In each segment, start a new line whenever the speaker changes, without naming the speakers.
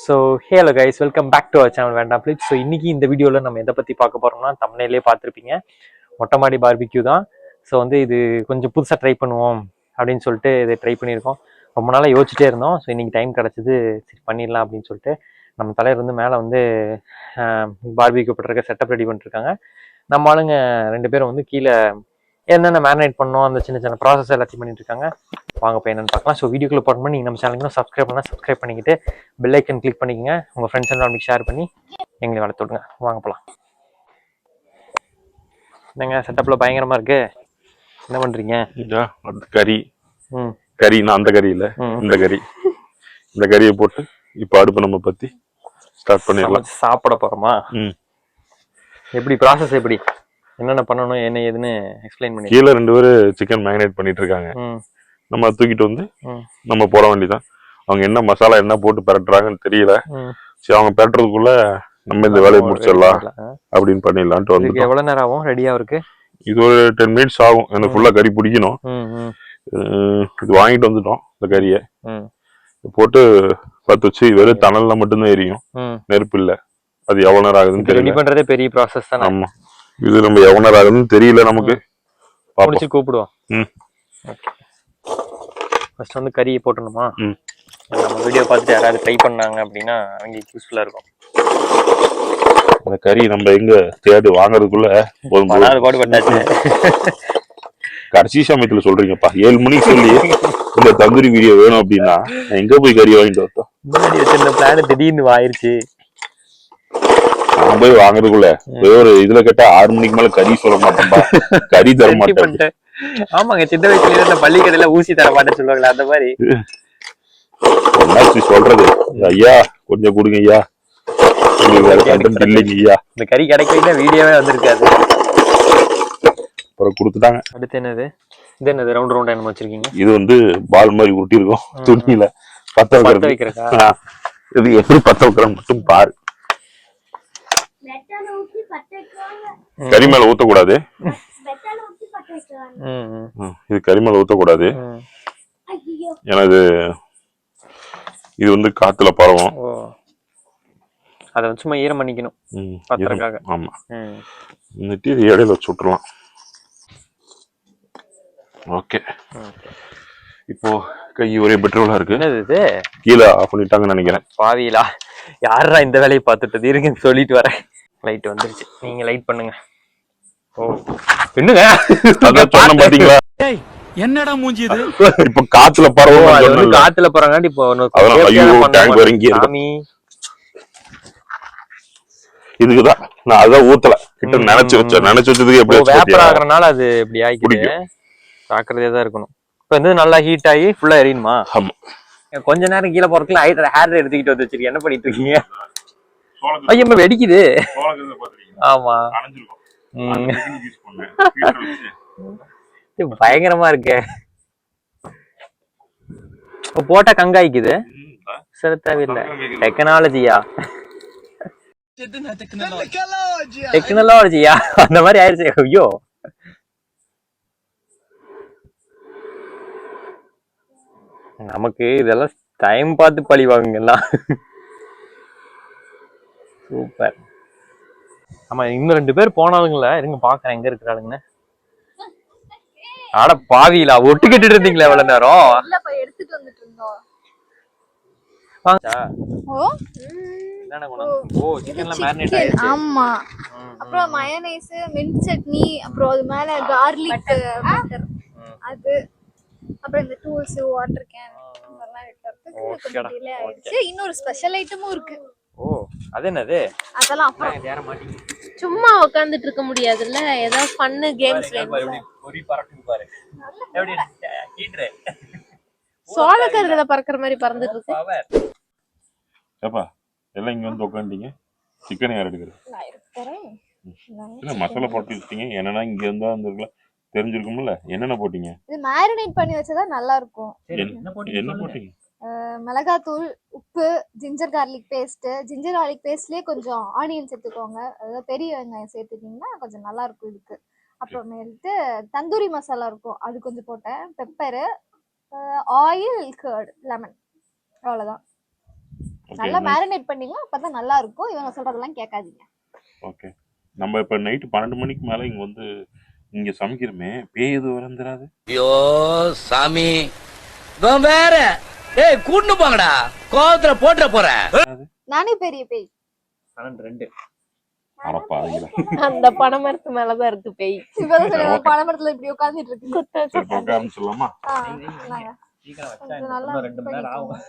So hello guys, welcome back to our channel வேண்டாம் please. So இன்னைக்கு இந்த வீடியோவில் நம்ம எதை பற்றி பார்க்க போகிறோம்னா, தம்ப்நெயிலே பார்த்துருப்பீங்க, மொட்டை மாடி பார்பிக்யூ தான். ஸோ இது கொஞ்சம் புதுசாக ட்ரை பண்ணுவோம் அப்படின்னு சொல்லிட்டு இதை ட்ரை பண்ணியிருக்கோம். ரொம்ப நாளாக யோசிச்சுட்டே இருந்தோம். ஸோ இன்றைக்கி டைம் கிடச்சிது, சரி பண்ணிடலாம் அப்படின்னு சொல்லிட்டு நம்ம தலைவர் மேலே பார்பிக்யூ பண்ணுறதுக்கு செட்டப் ரெடி பண்ணிட்டுருக்காங்க. நம்ம ஆளுங்க 2 பேரும் கீழே என்னென்ன மேரினேட் பண்ணோம், அந்த சின்ன சின்ன ப்ராசஸ் எல்லாத்தையும் பண்ணிட்டு இருக்காங்க. வாங்க போய் என்னன்னு பார்க்கலாம். ஸோ வீடியோக்குள்ள போகிற நீங்கள் நம்ம சேனலுக்கு சப்ஸ்கிரைப் பண்ணிக்கிட்டு பெல் ஐக்கன் கிளிக் பண்ணிக்கோங்க. உங்கள் ஃப்ரெண்ட்ஸ் எல்லாம் அப்படி ஷேர் பண்ணி எங்களை வளர்த்து விடுங்க. வாங்க போகலாம். என்னங்க செட்டப்பில் பயங்கரமாக இருக்கு, என்ன பண்ணுறீங்க?
கறினா அந்த கறி இல்லை, இந்த கறியை போட்டு இப்போ அடுப்பு நம்ம பற்றி ஸ்டார்ட் பண்ணிடலாம்.
சாப்பிட போகிறோமா? எப்படி ப்ராசஸ், எப்படி என்னென்ன பண்ணணும், என்ன ஏதுன்னு எக்ஸ்பிளைன் பண்ணி.
கீழே 2 பேர் சிக்கன் மேரினேட் பண்ணிட்டு இருக்காங்க. நம்ம தூக்கிட்டு நம்ம போட வேண்டியதான். அவங்க என்ன மசாலா என்ன போட்டு பெரட்டுறாங்கன்னு தெரியல. சரி, அவங்க பெரட்டுறதுக்குள்ள நம்ம இந்த வேலையை முடிச்சிடலாம் அப்படின்னு பண்ணிடலான்ட்டு வந்து.
எவ்வளவு நேரம் ஆகும் ரெடியா இருக்கு?
இது ஒரு 10 மினிட்ஸ் ஆகும். எனக்கு ஃபுல்லா கறி பிடிக்கணும். இது வாங்கிட்டு வந்துட்டோம். இந்த கறியை போட்டு பத்து வச்சு வெறும் தணல்ல மட்டும்தான் எரியும், நெருப்பு இல்ல. அது எவ்வளவு நேரம் ஆகுதுன்னு
தெரியல. பண்றதே பெரிய ப்ராசஸ் தான்.
ஆமா, இது நம்ம எவ்வளவு நேரம் ஆகுதுன்னு தெரியல நமக்கு.
முடிச்சு கூப்பிடுவோம். ஃபர்ஸ்ட் கறியை போட்டணுமா? நம்ம வீடியோ பார்த்துட்டு யாராவது ட்ரை பண்ணாங்க அப்படின்னா அவங்களுக்கு யூஸ்ஃபுல்லா இருக்கும்.
அந்த கறி நம்ம எங்க தேடி வாங்குறதுக்குள்ள ஒரு
பாடுபட்டாச்சு.
கடைசி சமயத்துல சொல்றீங்கப்பா, 7 மணிக்கு சொல்லி இந்த தந்தூரி வீடியோ வேணும் அப்படின்னா எங்க போய் கறி வாங்கிட்டு வரட்டும்?
முன்னாடி வச்சிருந்த பிளான் திடீர்னு ஆயிருச்சு.
நான் போய் வாங்குறதுக்குள்ள ஒரு இதுல கேட்டா 6 மணிக்கு மேல கறி சொல்ல மாட்டேன்பா, கறி தர மாட்டேன்.
ஆமாங்க, சின்ன வயசுல பள்ளி கடையில ஊசி தர மாட்டேன்னு சொல்லுவாங்களே, அந்த மாதிரி
சொல்றது. ஐயா கொஞ்சம் கொடுங்க ஐயா, இல்லைங்க ஐயா.
இந்த கறி கிடைக்கல வீடியோவே வந்திருக்காது.
அப்புறம் கொடுத்துட்டாங்க.
அடுத்து என்னது? இது என்னது ரவுண்ட் ரவுண்டா என்ன வச்சிருக்கீங்க?
இது பால் மாதிரி உருட்டி இருக்கும் துணியில பத்த வைக்கிறதா. இது எப்படி பத்த வைக்கிறோம் மட்டும் பாரு. கறி மேல ஊத்தக்கூடாது. இது கறி மேல ஊத்தக்கூடாது. எனக்கு இது காத்துல பரவும்.
அத சும்மா ஈரம் பண்ணிக்கணும் பத்திரக்காக.
ஆமா, இடையில வச்சு விட்டுறலாம். ஓகே, இப்போ கை ஒரே பெட்ரோலா இருக்கு.
என்னது
கீழே ஆஃப் பண்ணிட்டாங்கன்னு நினைக்கிறேன்.
பாவிலா, யாரா இந்த வேலையை பார்த்துட்டு இருக்குன்னு சொல்லிட்டு வரேன். லைட் வந்துருச்சு, நீங்க லைட் பண்ணுங்க. ஓ என்னங்க
சொன்ன பாத்தீங்களா?
என்னடா மூஞ்சி இது?
இப்ப காத்துல பரவும்,
காத்துல பரவாங்க. இப்போ
இதுக்குதான் நான் அதான் ஊத்தல, கிட்ட நினைச்சு வச்சதுக்கு எப்படி
வேப்பர் ஆகுறதுனால அது இப்படி ஆகிக்குது. பாக்குறதே தான் இருக்கணும். இப்ப நல்லா ஹீட் ஆகி ஃபுல்லா எரியுமா? கொஞ்ச நேரம் கீழே போறதுக்குள்ள ஹேர் எடுத்துக்கிட்டு வந்து வச்சிருக்கீங்க. என்ன பண்ணிட்டு இருக்கீங்க? ஐயோ வெடிக்குது. ஆமா, பயங்கரமா இருக்கு. போட்டா கங்காய்க்குது. சரி, தேவையில்லை. டெக்னாலஜியா அந்த மாதிரி ஆயிடுச்சு. ஐயோ, நமக்கு இதெல்லாம் டைம் பார்த்து பழி வாங்குங்கலாம். சூப்பர். ஆமா, இன்னும் 2 பேர் போனாலுங்களா? இருங்க பாக்குறேன் எங்க இருக்கிறாளுங்கன்னு. ஆட பாவிலா, ஒட்டுக்கிட்டு இருந்தீங்களா எவ்வளவு நேரம்?
எடுத்துட்டு வந்துட்டு இருந்தோம். ஆமா, அப்புறம் மயோனைஸ், மின்ட் சட்னி, அப்புறம் அது மேல கார்லிக் பட்டர், அது அப்புறம் இந்த டூல்ஸ், வாட்டர் கேன் இதெல்லாம் எடுத்துறதுக்கு கொஞ்சம் டிலே ஆயிடுச்சு. இன்னொரு ஸ்பெஷல் ஐட்டமும் இருக்கு.
ஓ, அது என்னது? அதெல்லாம்
அப்புறம்
ஏற மாட்டீங்க.
சும்மா உட்கார்ந்துட்டு இருக்க முடியாதுல்ல, ஏதாவது ஃபன் கேம்ஸ் வேணும்.
பொரி பறக்குது பாரு. எப்படி ஹீட்டர்
சோளக்கருதுல பறக்குற மாதிரி பறந்துட்டு இருக்கு.
ஏப்பா எல்லாம் இங்க வந்து உட்கார்ந்தீங்க. சிக்கன் யார் எடுக்குறது?
நான் எடுத்துறேன்.
இல்ல மசாலா போட்டு வச்சிட்டீங்க. என்னன்னா இங்க இருந்தா இருக்கலாம், தெரிஞ்சிருக்கும்ல. என்னென்ன போட்டீங்க?
இது மேரினேட் பண்ணி வச்சதா நல்லா இருக்கும்.
என்ன போட்டீங்க?
மிளகாத்தூள், உப்பு, ginger garlic paste. Ginger garlic பேஸ்ட்லயே கொஞ்சம் ஆனியன் சேர்த்துக்கோங்க. அதாவது பெரிய வெங்காயம் சேர்த்துட்டீங்கன்னா கொஞ்சம் நல்லா இருக்கும் இதுக்கு. அப்புறமேட்டு தந்தூரி மசாலா இருக்கும், அது கொஞ்சம் போட்டேன். பெப்பரு, ஆயில், கர்ட், லெமன், அவ்வளவுதான். நல்லா மேரினேட் பண்ணீங்கன்னா அப்பதான் நல்லா இருக்கும். இவங்க சொல்றதெல்லாம் கேட்காதீங்க.
ஓகே. நம்ம இப்ப நைட்டு 12 மணிக்கு மேல இங்க வந்து இங்க சமைக்கிறோமே, பேய் எதுவும் வந்துடாது?
ஐயோ சாமி வேற ஏய் கூட்டு போங்கடா, கோவத்துல போட்டுற போறேன்.
நானே பெரிய பேய்.
2
அடப்பாவீங்களா.
அந்த பனைமரத்து மேலதான் இருக்கு பேய்.
இப்பதான் சொல்லுங்க, பனைமரத்துல இப்படி உட்கார்ந்துட்டு இருக்கு.
சரி போக ஆரம்பிச்சிடலாமா?
நல்லா
2 மணி நேரம் ஆகும்.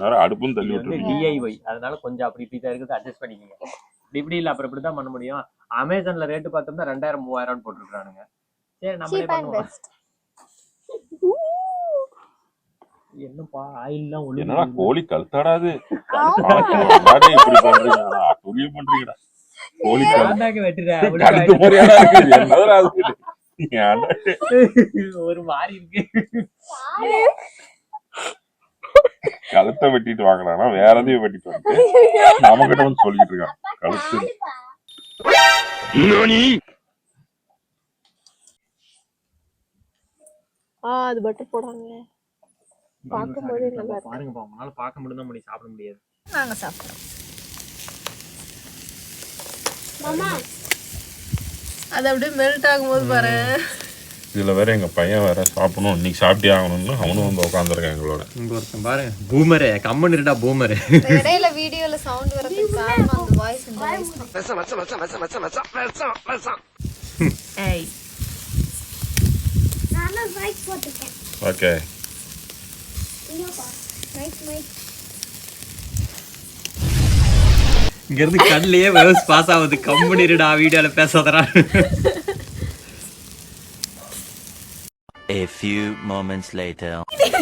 வேற அடுப்பும் தள்ளி விட்டுருக்கீங்க.
DIY அதனால கொஞ்சம் அப்படி இப்படி தான் இருக்குது, அட்ஜஸ்ட் பண்ணிக்கங்க. இப்படி இல்ல அப்புறம் இப்படிதான் பண்ண முடியும். அமேசான்ல ரேட்டு பார்த்தோம்னா 2000 3000 போட்டுருக்கானுங்க. சரி நம்மளே பண்ணுவோம். என்னப்பா ஆயில்லாம் ஒளி
என்னடா கோழி கழுத்தாடாது இப்படி பண்றீங்கடா, துணிய பண்றீங்கடா. கோழி
கழுத்தாக்க வெட்டுற
கழுத்து முறையாடா இருக்குது. என்னடா அது?
ஒரு மாதிரி இருக்கு.
கழுத்தை வெட்டிட்டு வாங்கலாம்னா வேற எதையும் வெட்டிட்டு வந்து நம்மகிட்ட வந்து சொல்லிட்டு இருக்கான் கழுத்து.
அது பட்டர் போடாங்க. பாக்கும்போதே நல்லா இருக்கு.
பாருங்கப்பா, உங்களால பார்க்க மட்டும் தான் முடியும், சாப்பிட முடியாது.
நாங்க சாப்பிடுறோம்.
அது அப்படியே மெல்ட் ஆகும்போது பாரு.
இதுல வேற எங்க பையன் வேற சாப்பிடணும், இன்னைக்கு சாப்பிட்டே ஆகணும்னு அவனும் வந்து உட்காந்துருக்கான் எங்களோட.
இங்க ஒருத்தன் பாருங்க, பூமரு கம்மன் இருடா பூமரு.
இடையில வீடியோல சவுண்ட் வரதுக்கு காரணம் அந்த வாய்ஸ். இந்த வாய்ஸ்
ஏய்
நானா மைக் போட்டுட்டேன்.
ஓகே.
இங்க இருந்து கண்ணிலேயே வேவ்ஸ் பாஸ் ஆகுது. கம்மன் இருடா வீடியோல பேசாதடா.
A few moments later.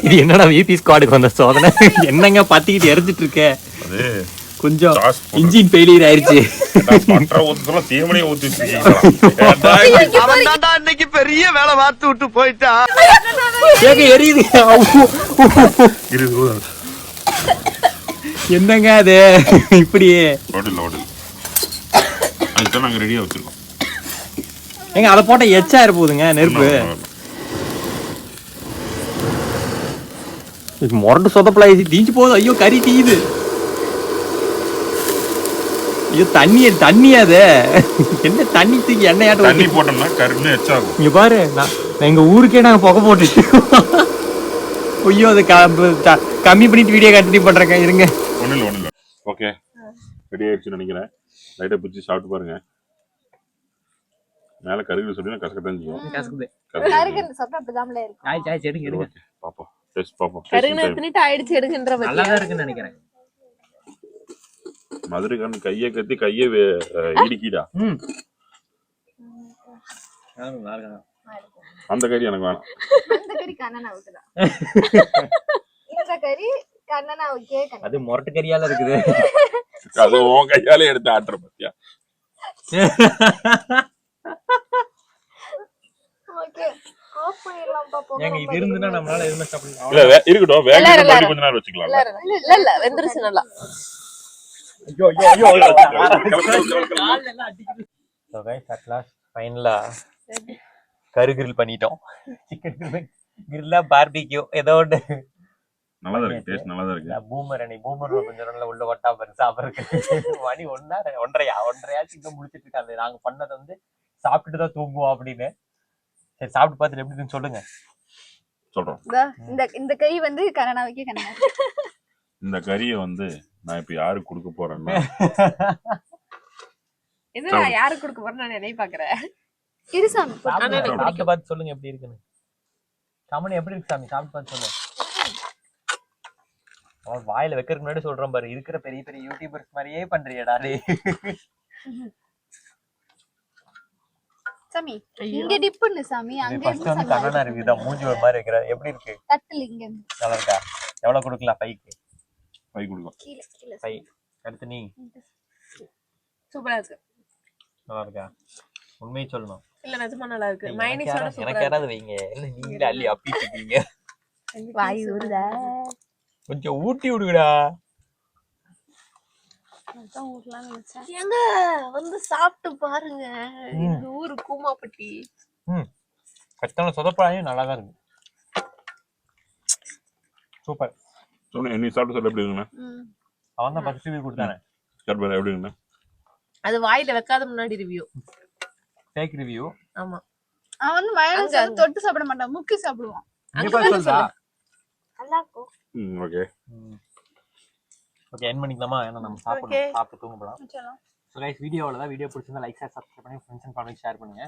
இது என்னடா விபி ஸ்குவாடுக்கு வந்த சோதனை? என்னங்க பத்திக்கிட்டு எரிஞ்சிட்டு இருக்க?
அது
கொஞ்சம் இன்ஜின் ஃபெயிலியர் ஆயிருச்சு.
பண்ற ஊத்துறல தீவனையை ஊத்திட்டு இருக்கீங்களா?
அவன் தான்டா இன்னைக்கு பெரிய வேலை பார்த்து விட்டு போயிட்டான்.
ஏங்க எரியுது. என்னங்க அது இப்படி?
ஓடல அதுதான் நாங்க ரெடியா வச்சிருக்கோம்.
ஏங்க அதை போட்ட எச்சா இருப்போதுங்க நெருப்பு. முரண்டு சொதப்பலாயி தீஞ்சு போகுது. ஐயோ கறி தீயுது. ஐயோ தண்ணி அது என்ன தண்ணி தூக்கி எண்ணெயாட்டம்
தண்ணி போட்டோம்னா கருன்னு எச்சாகும்.
இங்க பாரு, நான் எங்க ஊருக்கே நாங்க புகை போட்டு. ஐயோ அது கம்மி பண்ணிட்டு வீடியோ கண்டினியூ பண்றேங்க இருங்க.
ஒண்ணு இல்ல ஓகே ரெடி ஆயிடுச்சுன்னு நினைக்கிறேன். லைட்டா பிடிச்சி சாப்பிட்டு பாருங்க. மேல கருகு சொல்லி கசக்கத்தான் செய்யும்.
கசக்குது.
கருகுன்னு சாப்பிட்டா அப்படிதான்ல இருக்கும்.
ஆயிடுச்சு எடுங்க எடுங்க.
பாப்போம் டெஸ்ட் பாப்போம்.
கருகுன எத்தனிட்டு ஆயிடுச்சு எடுங்கன்ற பத்தி.
நல்லா தான் இருக்குன்னு நினைக்கிறேன்.
மதுரைக்காரன் கையை கத்தி கையை இடிக்கிடா. அந்த கறி எனக்கு வேணாம்.
அந்த கறி கண்ணனாவுக்குதா. இந்த கறி கண்ணனாவுக்கே கண்ணன்.
அது முரட்டு கறியால இருக்குது.
அது உன் கையால எடுத்து ஆட்டுற பத்தியா?
ஓகே ஆஃப் பண்ணிடலாம் பாப்போம்.
ஏங்க இது இருந்துனா நம்மளால எதுமே சாப்பிடலாம்.
இல்ல இருக்கட்டும், வேக வச்சு கொஞ்ச நேரம் வச்சுக்கலாம்.
இல்ல வெந்திருச்சு நல்லா.
ஐயோ ஐயோ ஐயோ கால்ல எல்லாம் அடிக்குது. சோ गाइस அட் லாஸ்ட் ஃபைனலா கறி கிரில் பண்ணிட்டோம். சிக்கன் கிரில்லா பார்பிக்யூ ஏதோ ஒன்று
நல்லா தான் இருக்கு. டேஸ்ட் நல்லா தான் இருக்கு.
பூமர் கொஞ்சம் நல்லா உள்ள வட்டா பாரு சாப்பிடுறதுக்கு. மணி 1:30 சிக்கன் முடிச்சிட்டு இருக்காது. நாங்க பண்ணது வந்து சாப்பிட்டுட்டு தான் தூங்குவோம் அப்படின்னு. சரி சாப்பிட்டு பார்த்துட்டு எப்படி இருக்குன்னு சொல்லுங்க.
சொல்றோம்.
இந்த கறி வந்து கண்ணனாவுக்கே கண்ணன்.
இந்த கறியை வந்து நான் இப்ப யாருக்கு கொடுக்க போறேன்னா
என்ன யாருக்கு கொடுக்க போறேன்னு நான் நினைவு பாக்குறேன்.
இருசாமி
சாப்பிட்டு பார்த்து சொல்லுங்க எப்படி இருக்குன்னு. கமனி எப்படி இருக்கு சாமி? சாப்பிட்டு பார்த்து சொல்லுங்க. அவன் வாயில வைக்கிறதுக்கு முன்னாடி சொல்றேன் பாரு, இருக்கிற பெரிய பெரிய யூடியூபர்ஸ் மாதிரியே பண்றியடா டேய்.
சாமி இங்க டிப் பண்ணு சாமி. அங்க
ஃபர்ஸ்ட் வந்து கண்ணனா இருக்குதா மூஞ்சி ஒரு மாதிரி இருக்கற. எப்படி இருக்கு?
தட்டல இங்க
நல்லா இருக்கா? எவ்வளவு கொடுக்கலாம் பைக்கு?
பை கொடுக்கலாம்.
கீழ
பை அடுத்து நீ.
சூப்பரா இருக்கு.
நல்லா இருக்கா? உண்மையை சொல்லணும்.
இல்ல நிஜமா நல்லா இருக்கு. மைனஸோட சூப்பரா.
எனக்கு யாராவது வைங்க. இல்ல நீங்களே அள்ளி அப்பிட்டு இருக்கீங்க.
வாய் ஊறுதா?
கொஞ்சம் ஊட்டி விடுங்கடா.
அதான் ஊர்லாம் நினைச்சேன்.
ஏங்க வந்து சாப்பிட்டு பாருங்க. எங்க ஊரு கூமாப்பட்டி.
கட்டான சொதப்படாயும் நல்லா தான் இருக்கு. சூப்பர்.
சொன்ன நீ சாப்பிட்டு சொல்ல எப்படி இருக்குங்க?
அவன் தான் ஃபர்ஸ்ட் ரிவ்யூ கொடுத்தானே.
கற்பனை எப்படின்னு
அது வாயில வைக்காத முன்னாடி ரிவ்யூ.
Fake review.
ஆமா.
அவன் வந்து மயோனைஸ் வந்து தொட்டு சாப்பிட மாட்டான், முக்கி சாப்பிடுவான்.
கண்டிப்பா சொல்றா.
நல்லா இருக்கும்.
ஓகே
ஓகே எண்ட் பண்ணிக்கலாமா? ஏன்னா நம்ம சாப்பிடணும், சாப்பிட்டு தூங்க போலாம். ஸோ கைஸ் வீடியோவில் தான். வீடியோ பிடிச்சிருந்தா லைக் ஷேர் சப்ஸ்கிரைப் பண்ணி ஃப்ரெண்ட்ஸ் அண்ட் ஃபேமிலிக்கு ஷேர் பண்ணுங்க.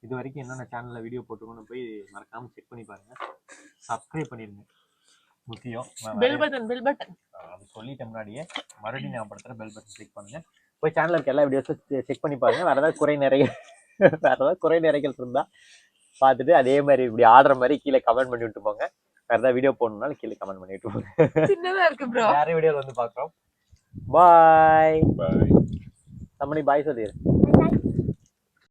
இது வரைக்கும் என்னென்ன சேனலில் வீடியோ போட்டுக்கணும்னு போய் மறக்காம செக் பண்ணி பாருங்க. சப்ஸ்கிரைப் பண்ணிடுங்க முக்கியம்.
பெல் பட்டன்
அது சொல்லிட்ட முன்னாடியே மறுபடியும் ஞாபகப்படுத்துற பெல் பட்டன் கிளிக் பண்ணுங்க. போய் சேனலில் இருக்க எல்லா வீடியோஸும் செக் பண்ணி பாருங்க. வேற ஏதாவது குறை நிறைகள் இருந்தா பார்த்துட்டு அதே மாதிரி இப்படி ஆடுற மாதிரி கீழே கமெண்ட் பண்ணி விட்டு போங்க. வேற ஏதாவது வீடியோ போடணும்னாலும் கீழே கமெண்ட் பண்ணி விட்டு போங்க.
சின்னதா இருக்கு ப்ரோ.
வேற வீடியோல வந்து பாக்குறோம். பாய்.
பாய்.
somebody bye சொல்லிரு.